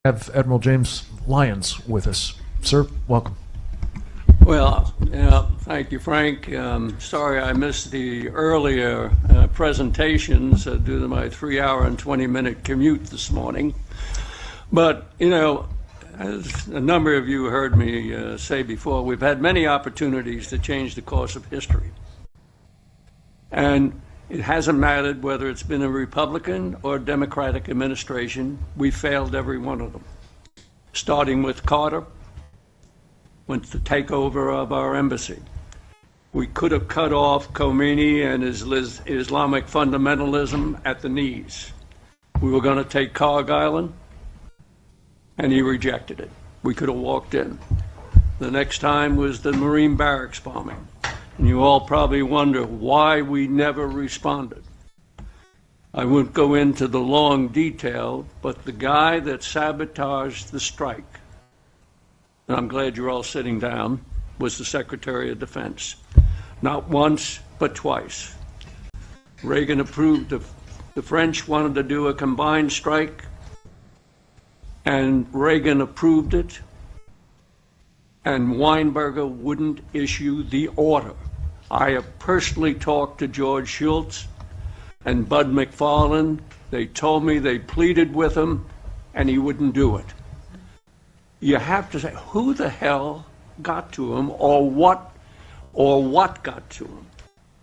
Have Admiral James Lyons with us. Sir, welcome. Well, thank you, Frank. Sorry I missed the earlier presentations due to my 3-hour and 20-minute commute this morning. But, as a number of you heard me say before, we've had many opportunities to change the course of history. And it hasn't mattered whether it's been a Republican or Democratic administration. We failed every one of them, starting with Carter, with the takeover of our embassy. We could have cut off Khomeini and his Islamic fundamentalism at the knees. We were going to take Carg Island, and he rejected it. We could have walked in. The next time was the Marine barracks bombing. And you all probably wonder why we never responded. I won't go into the long detail, but the guy that sabotaged the strike, and I'm glad you're all sitting down, was the Secretary of Defense. Not once, but twice. Reagan approved, the French wanted to do a combined strike, and Reagan approved it, and Weinberger wouldn't issue the order. I have personally talked to George Shultz and Bud McFarlane. They told me they pleaded with him, and he wouldn't do it. You have to say, who the hell got to him, or what got to him?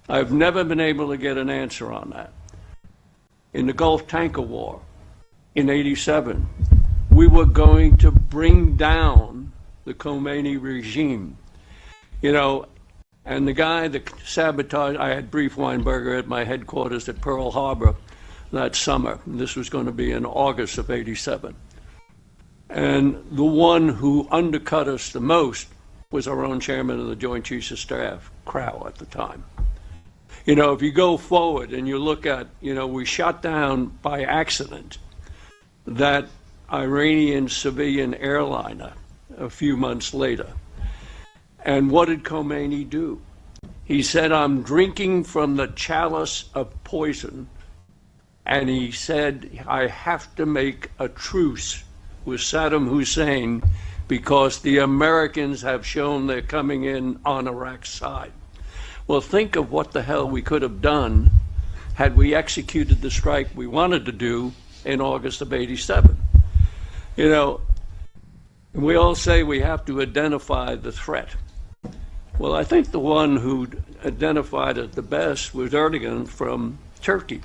I've never been able to get an answer on that. In the Gulf Tanker War in '87, we were going to bring down the Khomeini regime, and the guy that sabotaged, I had briefed Weinberger at my headquarters at Pearl Harbor that summer. This was going to be in August of '87. And the one who undercut us the most was our own chairman of the Joint Chiefs of Staff, Crow, at the time. If you go forward and you look at, we shot down by accident that Iranian civilian airliner a few months later. And what did Khomeini do? He said, I'm drinking from the chalice of poison. And he said, I have to make a truce with Saddam Hussein because the Americans have shown they're coming in on Iraq's side. Well, think of what the hell we could have done had we executed the strike we wanted to do in August of '87. We all say we have to identify the threat. Well, I think the one who identified it the best was Erdogan from Turkey,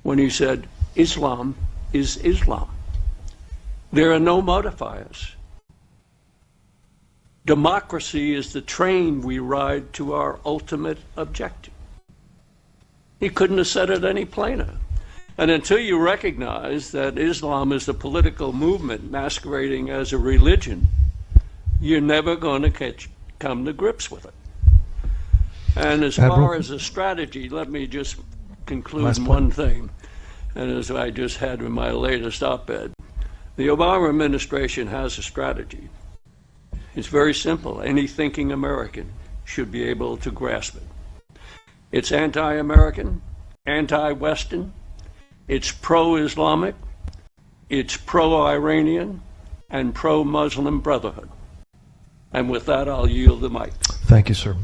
when he said, Islam is Islam. There are no modifiers. Democracy is the train we ride to our ultimate objective. He couldn't have said it any plainer. And until you recognize that Islam is a political movement masquerading as a religion, you're never going to come to grips with it. And as far as a strategy, let me just conclude one thing. And as I just had in my latest op-ed, the Obama administration has a strategy. It's very simple. Any thinking American should be able to grasp it. It's anti-American, anti-Western, it's pro-Islamic, it's pro-Iranian, and pro-Muslim Brotherhood. And with that, I'll yield the mic. Thank you, sir.